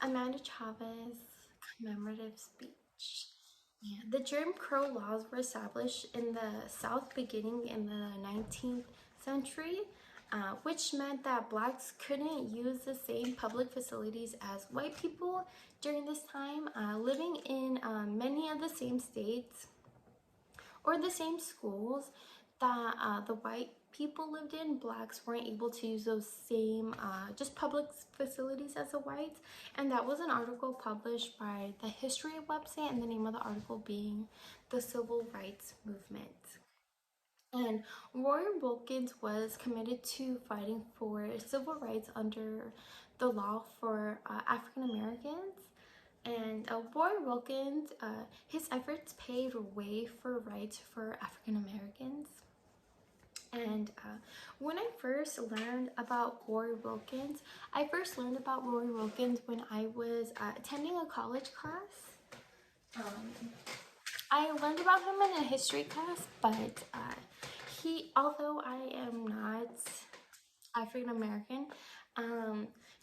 Amanda Chavez commemorative speech. Yeah, the Jim Crow laws were established in the South beginning in the 19th century, which meant that blacks couldn't use the same public facilities as white people during this time, living in many of the same states or the same schools that the white people lived in. Blacks weren't able to use those same just public facilities as the whites, and that was an article published by the History website, and the name of the article being the Civil Rights Movement. And Roy Wilkins was committed to fighting for civil rights under the law for African Americans. And Roy Wilkins, his efforts paved way for rights for African Americans. And when I first learned about Roy Wilkins, I first learned about Roy Wilkins when I was attending a college class. I learned about him in a history class, but although I am not African American,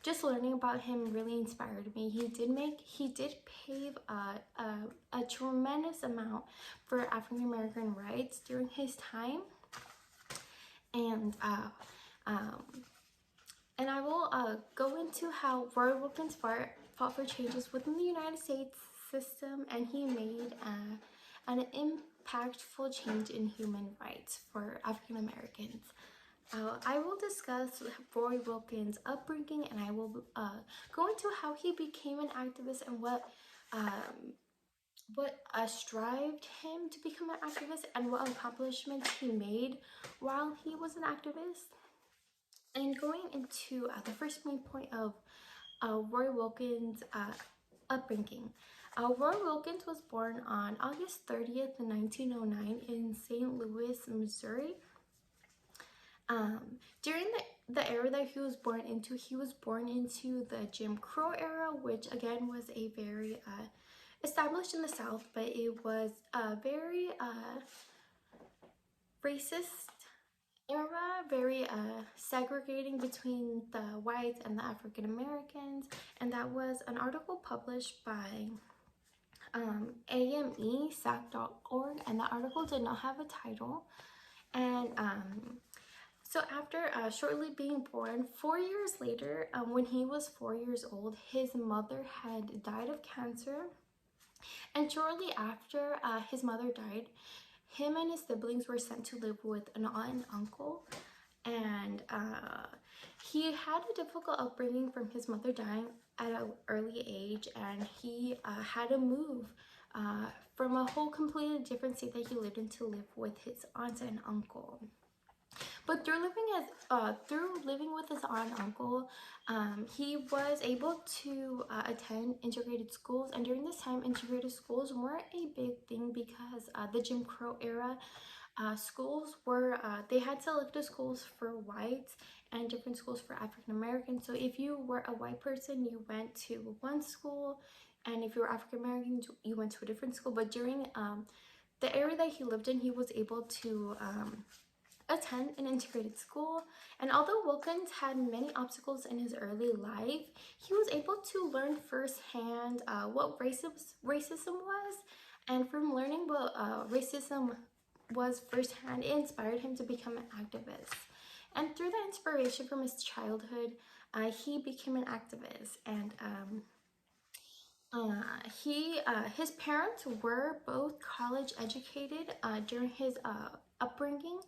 just learning about him really inspired me. He did pave a tremendous amount for African American rights during his time, and I will go into how Roy Wilkins fought for changes within the United States system, and he made an impactful change in human rights for African Americans. I will discuss Roy Wilkins' upbringing, and I will go into how he became an activist and what strived him to become an activist, and what accomplishments he made while he was an activist. And going into the first main point of Roy Wilkins' upbringing. Roy Wilkins was born on August 30th, 1909 in St. Louis, Missouri. During the era that he was born into the Jim Crow era, which again was a very established in the South, but it was a very racist era, very segregating between the whites and the African Americans. And that was an article published by AMESAC.org, and the article did not have a title. And so after shortly being born, 4 years later, when he was 4 years old, his mother had died of cancer. And shortly after his mother died, him and his siblings were sent to live with an aunt and uncle. And he had a difficult upbringing from his mother dying at an early age, and he had to move from a whole completely different state that he lived in to live with his aunts and uncle. But through living with his aunt and uncle, he was able to attend integrated schools. And during this time, integrated schools weren't a big thing because the Jim Crow era schools were, they had selected schools for whites and different schools for African Americans. So if you were a white person, you went to one school, and if you were African American, you went to a different school. But during the area that he lived in, he was able to attend an integrated school. And although Wilkins had many obstacles in his early life, he was able to learn firsthand what racism was. And from learning what racism was firsthand, it inspired him to become an activist. And through that inspiration from his childhood, he became an activist. And his parents were both college educated during his upbringing.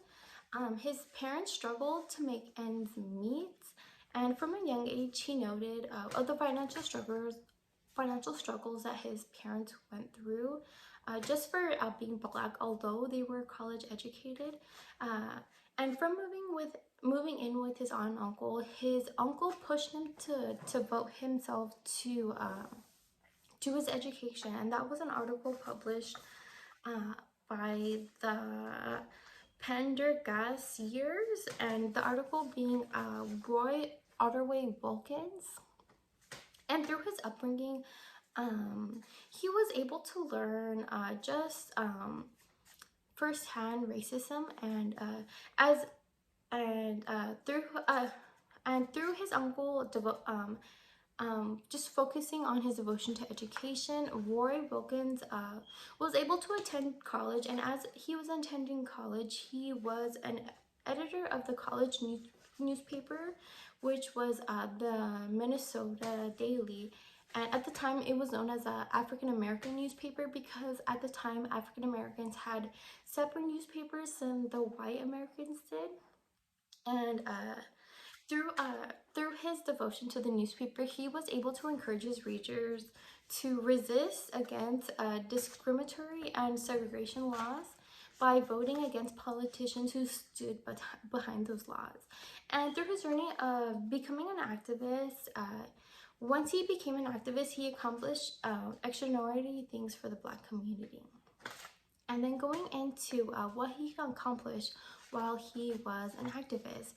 His parents struggled to make ends meet, and from a young age he noted of the financial struggles that his parents went through just for being black, although they were college educated. And from moving in with his aunt and uncle, his uncle pushed him to devote himself to his education. And that was an article published by the Pendergast years, and the article being Roy Otterway Wilkins. And through his upbringing, he was able to learn just firsthand racism, and And through his uncle just focusing on his devotion to education, Roy Wilkins was able to attend college, and as he was attending college, he was an editor of the college newspaper, which was the Minnesota Daily. And at the time, it was known as an African American newspaper because at the time, African Americans had separate newspapers than the white Americans did. And through his devotion to the newspaper, he was able to encourage his readers to resist against discriminatory and segregation laws by voting against politicians who stood behind those laws. And through his journey of becoming an activist, once he became an activist, he accomplished extraordinary things for the Black community. And then going into what he accomplished while he was an activist.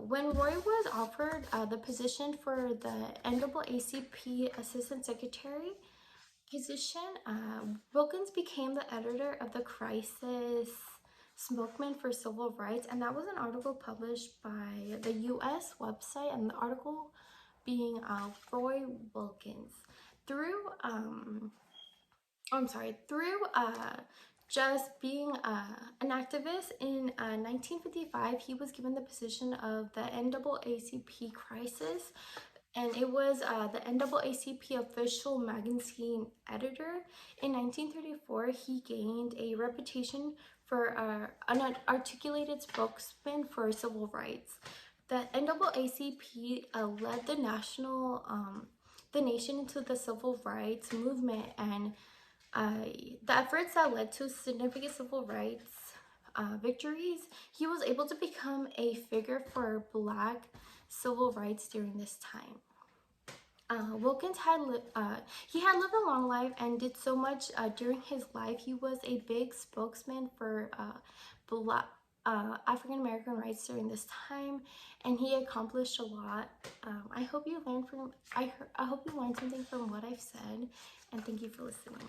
When Roy was offered the position for the NAACP Assistant Secretary position, Wilkins became the editor of the Crisis Spokesman for Civil Rights, and that was an article published by the U.S. website, and the article being Roy Wilkins. Through through just being an activist in 1955, he was given the position of the NAACP Crisis, and it was the NAACP official magazine editor. In 1934, he gained a reputation for an articulated spokesman for civil rights. The NAACP led the nation into the civil rights movement, and the efforts that led to significant civil rights victories. He was able to become a figure for Black civil rights during this time. Wilkins had lived a long life and did so much during his life. He was a big spokesman for Black African American rights during this time, and he accomplished a lot. I hope you learned something from what I've said, and thank you for listening.